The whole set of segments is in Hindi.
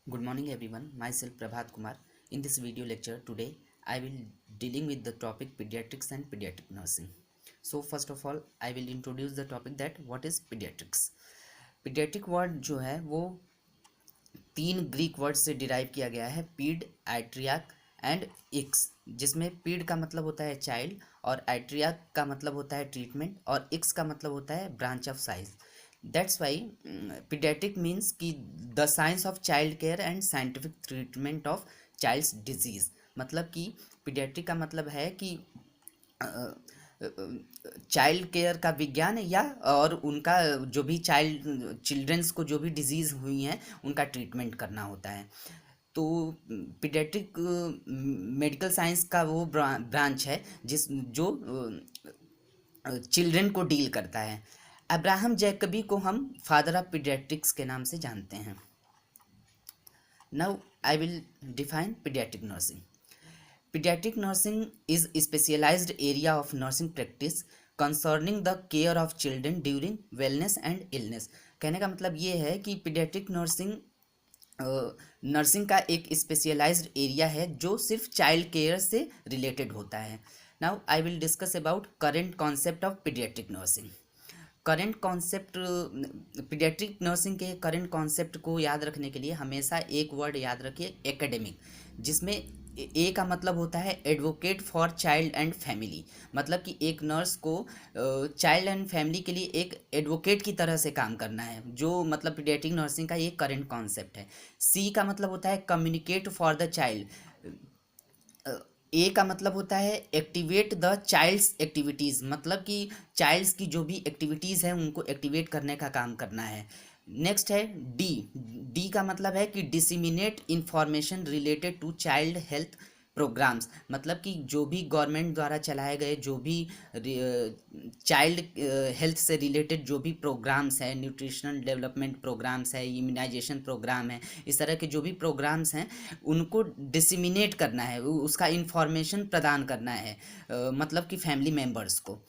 Good morning everyone, myself Prabhat Kumar. In this video lecture today I will dealing with the topic pediatrics and pediatric nursing. So first of all I will introduce the topic that what is pediatrics. Pediatric word जो है वो तीन ग्रीक वर्ड से डिराइव किया गया है, पीड, आइट्रियाक एंड इक्स, जिसमें पीड का मतलब होता है चाइल्ड और आइट्रियाक का मतलब होता है ट्रीटमेंट और इक्स का मतलब होता है branch of science. That's why paediatric means कि the science of child care and scientific treatment of childs disease. मतलब कि पीडियाट्रिक का मतलब है कि चाइल्ड केयर का विज्ञान या और उनका जो भी चिल्ड्रंस को जो भी डिजीज़ हुई हैं उनका ट्रीटमेंट करना होता है. तो पीडियाट्रिक मेडिकल साइंस का वो ब्रांच है जिस जो चिल्ड्रन को डील करता है. अब्राहम जैकबी को हम फादर ऑफ पीडियाट्रिक्स के नाम से जानते हैं. Now I will define paediatric nursing. Pediatric nursing is a specialized area of nursing practice concerning the care of children during wellness and illness. कहने का मतलब ये है कि पीडियाट्रिक नर्सिंग नर्सिंग का एक स्पेशलाइज्ड एरिया है जो सिर्फ चाइल्ड केयर से रिलेटेड होता है. Now I will discuss about current concept of paediatric nursing. Current concept paediatric nursing के करेंट कॉन्सेप्ट को याद रखने के लिए हमेशा एक वर्ड याद रखिए, एकेडमिक, जिसमें ए का मतलब होता है advocate for child and family. मतलब कि एक नर्स को चाइल्ड एंड फैमिली के लिए एक एडवोकेट की तरह से काम करना है, जो मतलब पीडियाट्रिक नर्सिंग का ये करेंट कॉन्सेप्ट है. सी का मतलब होता है कम्युनिकेट फॉर द चाइल्ड. ए का मतलब होता है एक्टिवेट द चाइल्ड्स एक्टिविटीज़. मतलब कि चाइल्ड्स की जो भी एक्टिविटीज़ हैं उनको एक्टिवेट करने का काम करना है. नेक्स्ट है डी. डी का मतलब है कि disseminate information related to child health programmes. मतलब कि जो भी गवर्नमेंट द्वारा चलाए गए जो भी चाइल्ड हेल्थ से रिलेटेड जो भी प्रोग्राम्स हैं, न्यूट्रिशनल डेवलपमेंट प्रोग्राम्स है, इम्यूनाइजेशन प्रोग्राम है, इस तरह के जो भी प्रोग्राम्स हैं उनको डिसिमिनेट करना है, उसका इंफॉर्मेशन प्रदान करना है, मतलब कि फैमिली मेम्बर्स को.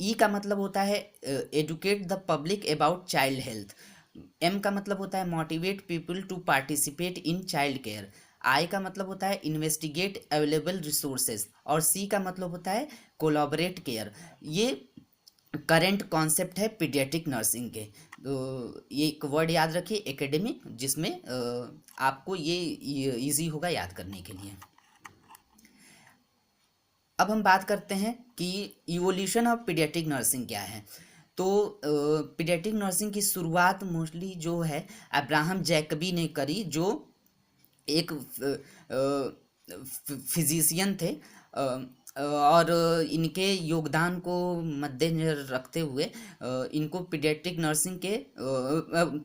ई का मतलब होता है educate the public about child health. M का मतलब होता है motivate people to participate in child care. I का मतलब होता है इन्वेस्टिगेट अवेलेबल रिसोर्सेज और सी का मतलब होता है कोलैबोरेट केयर. ये करेंट कॉन्सेप्ट है पीडियाट्रिक नर्सिंग के. तो ये एक वर्ड याद रखिए, एकेडमिक, जिसमें आपको ये इजी होगा याद करने के लिए. अब हम बात करते हैं कि इवोल्यूशन ऑफ पीडियाट्रिक नर्सिंग क्या है. तो पीडियाट्रिक नर्सिंग की शुरुआत मोस्टली जो है अब्राहम जैकबी ने करी, जो एक फिजिशियन थे. और इनके योगदान को मद्देनजर रखते हुए इनको पीडियाट्रिक नर्सिंग के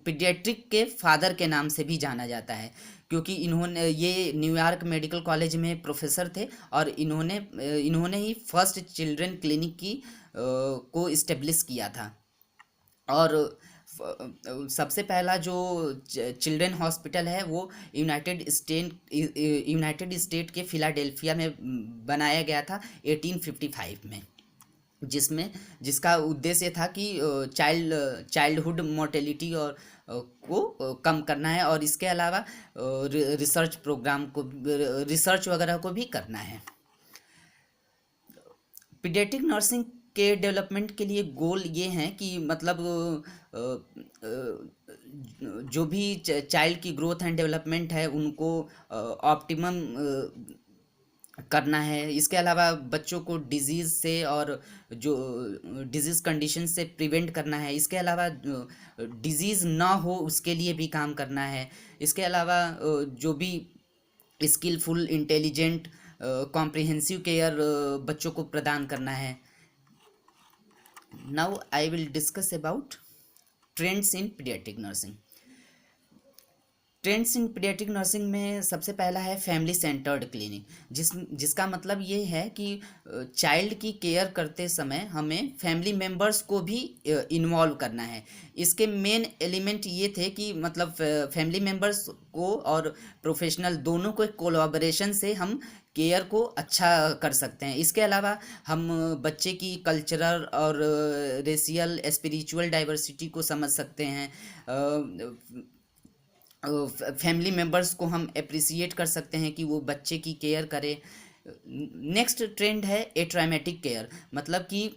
पीडियाट्रिक के फादर के नाम से भी जाना जाता है, क्योंकि इन्होंने ये न्यूयॉर्क मेडिकल कॉलेज में प्रोफेसर थे और इन्होंने ही फर्स्ट चिल्ड्रन क्लिनिक की को इस्टेब्लिश किया था. और सबसे पहला जो चिल्ड्रन हॉस्पिटल है वो यूनाइटेड स्टेट के फिलाडेल्फिया में बनाया गया था 1855 में, जिसका उद्देश्य था कि चाइल्डहुड मोर्टेलिटी और को कम करना है और इसके अलावा रिसर्च वगैरह को भी करना है. पीडियाट्रिक नर्सिंग के डेवलपमेंट के लिए गोल ये हैं कि मतलब जो भी चाइल्ड की ग्रोथ एंड डेवलपमेंट है उनको ऑप्टिमम करना है. इसके अलावा बच्चों को डिजीज़ से और जो डिजीज़ कंडीशन से प्रिवेंट करना है. इसके अलावा डिजीज़ ना हो उसके लिए भी काम करना है. इसके अलावा जो भी स्किलफुल, इंटेलिजेंट, कॉम्प्रिहेंसिव केयर बच्चों को प्रदान करना है. Now I will discuss about trends in paediatric nursing. Trends in paediatric nursing में सबसे पहला है फैमिली सेंटर्ड क्लिनिक, जिसका मतलब ये है कि चाइल्ड की केयर करते समय हमें फैमिली मेम्बर्स को भी इन्वॉल्व करना है. इसके मेन एलिमेंट ये थे कि मतलब फैमिली मेम्बर्स को और प्रोफेशनल दोनों को कोलैबोरेशन से हम केयर को अच्छा कर सकते हैं. इसके अलावा हम बच्चे की कल्चरल और रेशियल स्पिरिचुअल डाइवर्सिटी को समझ सकते हैं. फैमिली मेम्बर्स को हम अप्रिसिएट कर सकते हैं कि वो बच्चे की केयर करे। नेक्स्ट ट्रेंड है एट्रामेटिक केयर, मतलब कि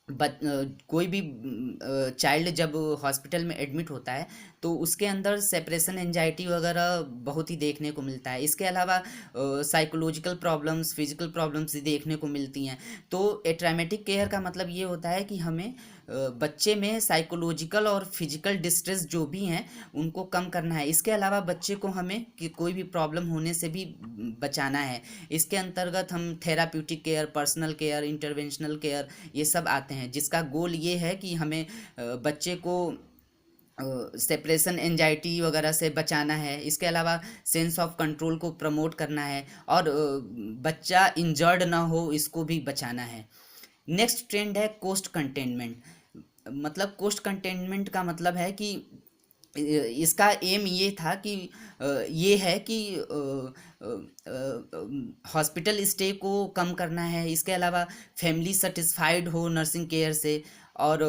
कोई भी चाइल्ड जब हॉस्पिटल में एडमिट होता है तो उसके अंदर सेपरेशन एंजाइटी वगैरह बहुत ही देखने को मिलता है। इसके अलावा साइकोलॉजिकल प्रॉब्लम्स, फिजिकल प्रॉब्लम्स भी देखने को मिलती हैं। तो एट्रामेटिक केयर का मतलब ये होता है कि हमें बच्चे में साइकोलॉजिकल और फिजिकल डिस्ट्रेस जो भी हैं उनको कम करना है। इसके अलावा बच्चे को हमें कि कोई भी प्रॉब्लम होने से भी बचाना है। इसके अंतर्गत हम therapeutic care, personal care, interventional care ये सब आते हैं, जिसका गोल ये है कि हमें बच्चे को सेपरेशन एंजाइटी वगैरह से बचाना है। इसके अलावा सेंस ऑफ कंट्रोल को प्रमोट करना है और बच्चा इंजर्ड ना हो इसको भी बचाना है। नेक्स्ट ट्रेंड है कोस्ट कंटेनमेंट। मतलब कोस्ट कंटेनमेंट का मतलब है कि इसका एम ये था कि ये है कि हॉस्पिटल स्टे को कम करना है। इसके अलावा फैमिली सेटिस्फाइड हो नर्सिंग केयर से, और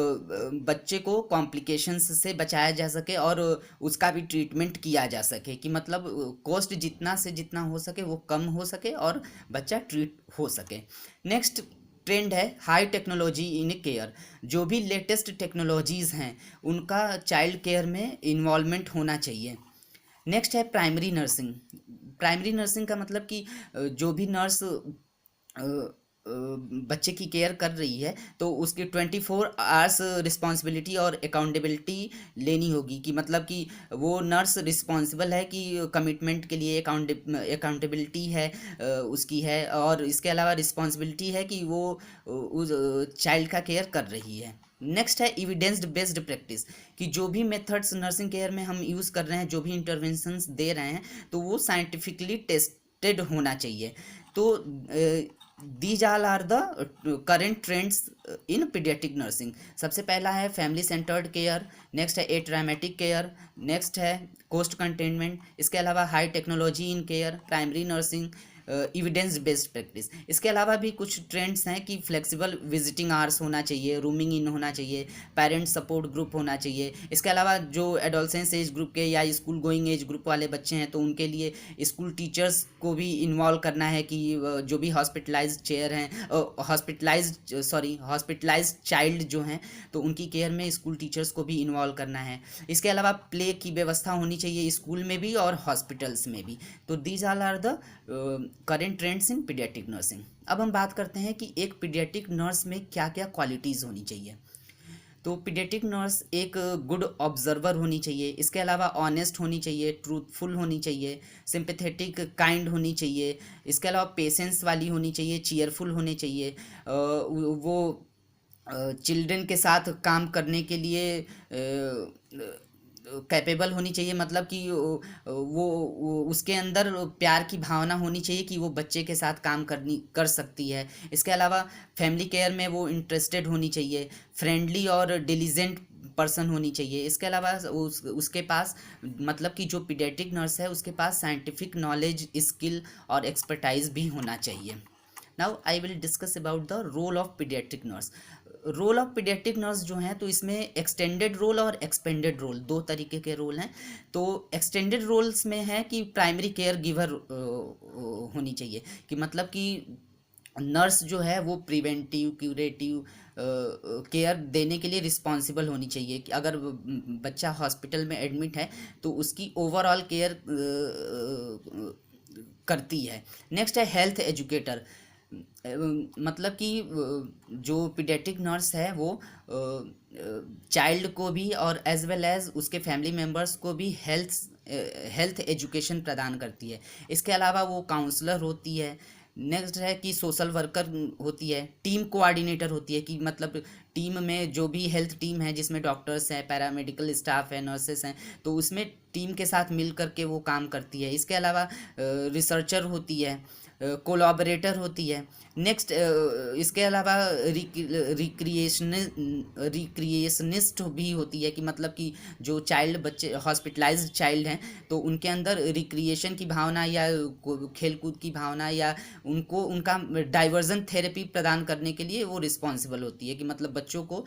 बच्चे को कॉम्प्लिकेशंस से बचाया जा सके और उसका भी ट्रीटमेंट किया जा सके, कि मतलब कॉस्ट जितना से जितना हो सके वो कम हो सके और बच्चा ट्रीट हो सके। नेक्स्ट ट्रेंड है हाई टेक्नोलॉजी इन केयर। जो भी लेटेस्ट टेक्नोलॉजीज़ हैं उनका चाइल्ड केयर में इन्वॉल्वमेंट होना चाहिए। नेक्स्ट है प्राइमरी नर्सिंग। प्राइमरी नर्सिंग का मतलब कि जो भी नर्स बच्चे की केयर कर रही है तो उसकी 24 आवर्स रिस्पॉन्सिबिलिटी और अकाउंटेबिलिटी लेनी होगी, कि मतलब कि वो नर्स रिस्पॉन्सिबल है कि कमिटमेंट के लिए अकाउंटेबिलिटी है उसकी है, और इसके अलावा रिस्पॉन्सिबिलिटी है कि वो उस चाइल्ड का केयर कर रही है। नेक्स्ट है एविडेंस बेस्ड प्रैक्टिस, कि जो भी मेथड्स नर्सिंग केयर में हम यूज़ कर रहे हैं, जो भी इंटरवेंशंस दे रहे हैं, तो वो साइंटिफिकली टेस्टेड होना चाहिए। तो these all are the current trends in paediatric nursing. सबसे पहला है फैमिली सेंटर्ड केयर, नेक्स्ट है एट्रामेटिक केयर, नेक्स्ट है कोस्ट कंटेनमेंट, इसके अलावा high technology in care, primary nursing, evidence based practice. इसके अलावा भी कुछ ट्रेंड्स हैं कि फ्लेक्सिबल विजिटिंग आवर्स होना चाहिए, रूमिंग इन होना चाहिए, पेरेंट सपोर्ट ग्रुप होना चाहिए। इसके अलावा जो एडोलसेंस एज ग्रुप के या स्कूल गोइंग एज ग्रुप वाले बच्चे हैं तो उनके लिए स्कूल टीचर्स को भी इन्वॉल्व करना है, कि जो भी हॉस्पिटलाइज्ड चाइल्ड जो हैं तो उनकी केयर में स्कूल टीचर्स को भी इन्वॉल्व करना है। इसके अलावा प्ले की व्यवस्था होनी चाहिए स्कूल में भी और हॉस्पिटल्स में भी। तो these all are the current trends in paediatric nursing. अब हम बात करते हैं कि एक पीडियाट्रिक नर्स में क्या क्या क्वालिटीज़ होनी चाहिए। तो पीडियाट्रिक नर्स एक गुड ऑब्जर्वर होनी चाहिए, इसके अलावा ऑनेस्ट होनी चाहिए, ट्रूथफुल होनी चाहिए, सिंपैथेटिक काइंड होनी चाहिए, इसके अलावा पेशेंस वाली होनी चाहिए, चीयरफुल होने चाहिए, वो चिल्ड्रन के साथ काम करने के लिए कैपेबल होनी चाहिए, मतलब कि वो उसके अंदर प्यार की भावना होनी चाहिए कि वो बच्चे के साथ काम कर सकती है। इसके अलावा फैमिली केयर में वो इंटरेस्टेड होनी चाहिए, फ्रेंडली और डिलीजेंट पर्सन होनी चाहिए। इसके अलावा उसके पास, मतलब कि जो पीडियाट्रिक नर्स है उसके पास साइंटिफिक नॉलेज, स्किल और एक्सपर्टाइज भी होना चाहिए। Now I will discuss about the role of paediatric nurse. Role of paediatric nurse जो हैं तो इसमें एक्सटेंडेड रोल और एक्सपेंडेड रोल, दो तरीके के रोल हैं। तो एक्सटेंडेड रोल्स में है कि प्राइमरी केयर गिवर होनी चाहिए, कि मतलब कि नर्स जो है वो प्रिवेंटिव, क्यूरेटिव केयर देने के लिए रिस्पॉन्सिबल होनी चाहिए, कि अगर बच्चा हॉस्पिटल में एडमिट है तो उसकी ओवरऑल केयर करती है। नेक्स्ट है हेल्थ एजुकेटर, मतलब कि जो पीडियाट्रिक नर्स है वो चाइल्ड को भी और एज वेल एज उसके फैमिली मेम्बर्स को भी हेल्थ एजुकेशन प्रदान करती है। इसके अलावा वो काउंसलर होती है। नेक्स्ट है कि सोशल वर्कर होती है, टीम कोऑर्डिनेटर होती है, कि मतलब टीम में जो भी हेल्थ टीम है जिसमें डॉक्टर्स हैं, पैरामेडिकल स्टाफ है, नर्सेस हैं, तो उसमें टीम के साथ मिल करके वो काम करती है। इसके अलावा रिसर्चर होती है, कोलैबोरेटर होती है। नेक्स्ट इसके अलावा रिक्रिएशनिस्ट भी होती है, कि मतलब कि जो बच्चे हॉस्पिटलाइज्ड चाइल्ड हैं तो उनके अंदर रिक्रिएशन की भावना या खेल कूद की भावना या उनको उनका डाइवर्जन थेरेपी प्रदान करने के लिए वो रिस्पॉन्सिबल होती है, कि मतलब बच्चों को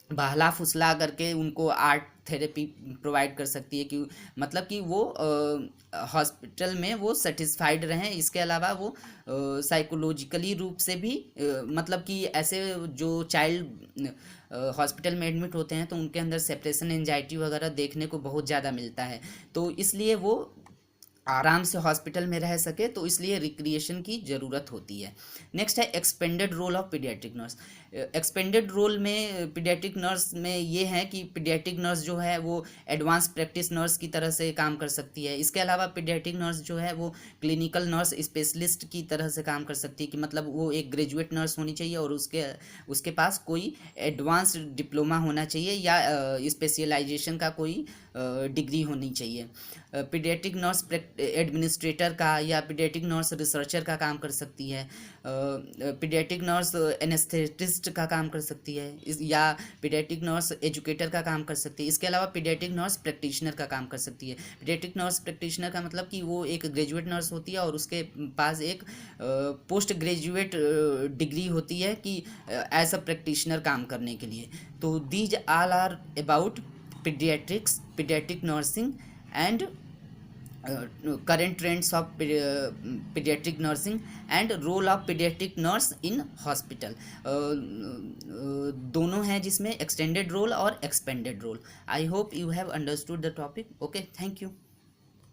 बहला फुसला करके उनको आर्ट थेरेपी प्रोवाइड कर सकती है, कि मतलब कि वो हॉस्पिटल में वो सेटिस्फाइड रहें। इसके अलावा वो साइकोलॉजिकली रूप से भी मतलब कि ऐसे जो चाइल्ड हॉस्पिटल में एडमिट होते हैं तो उनके अंदर सेपरेशन एंजाइटी वगैरह देखने को बहुत ज़्यादा मिलता है, तो इसलिए वो आराम से हॉस्पिटल में रह सके, तो इसलिए रिक्रिएशन की ज़रूरत होती है। नेक्स्ट है expanded role of paediatric nurse. Expanded role में पीडियाट्रिक नर्स में ये है कि पीडियाट्रिक नर्स जो है वो एडवांस प्रैक्टिस नर्स की तरह से काम कर सकती है। इसके अलावा पीडियाट्रिक नर्स जो है वो क्लिनिकल नर्स स्पेशलिस्ट की तरह से काम कर सकती है, कि मतलब वो एक ग्रेजुएट नर्स होनी चाहिए और उसके पास कोई एडवांस डिप्लोमा होना चाहिए या स्पेशलाइजेशन का कोई डिग्री होनी चाहिए। पीडियाट्रिक नर्स एडमिनिस्ट्रेटर का या पीडियाट्रिक नर्स रिसर्चर का काम कर सकती है। पीडियाट्रिक नर्स एनेस्थेटिस्ट का काम कर सकती है, या पीडियाट्रिक नर्स एजुकेटर का काम कर सकती है। इसके अलावा पीडियाट्रिक नर्स प्रैक्टिशनर का काम कर सकती है। पीडियाट्रिक नर्स प्रैक्टिशनर का मतलब कि वो एक ग्रेजुएट नर्स होती है और उसके पास एक पोस्ट ग्रेजुएट डिग्री होती है कि एज अ प्रैक्टिशनर काम करने के लिए। तो these all are about pediatrics, pediatric nursing, and current trends of pediatric nursing and role of pediatric nurse in hospital। दोनों हैं जिसमें extended role और expanded role। I hope you have understood the topic। Okay, thank you।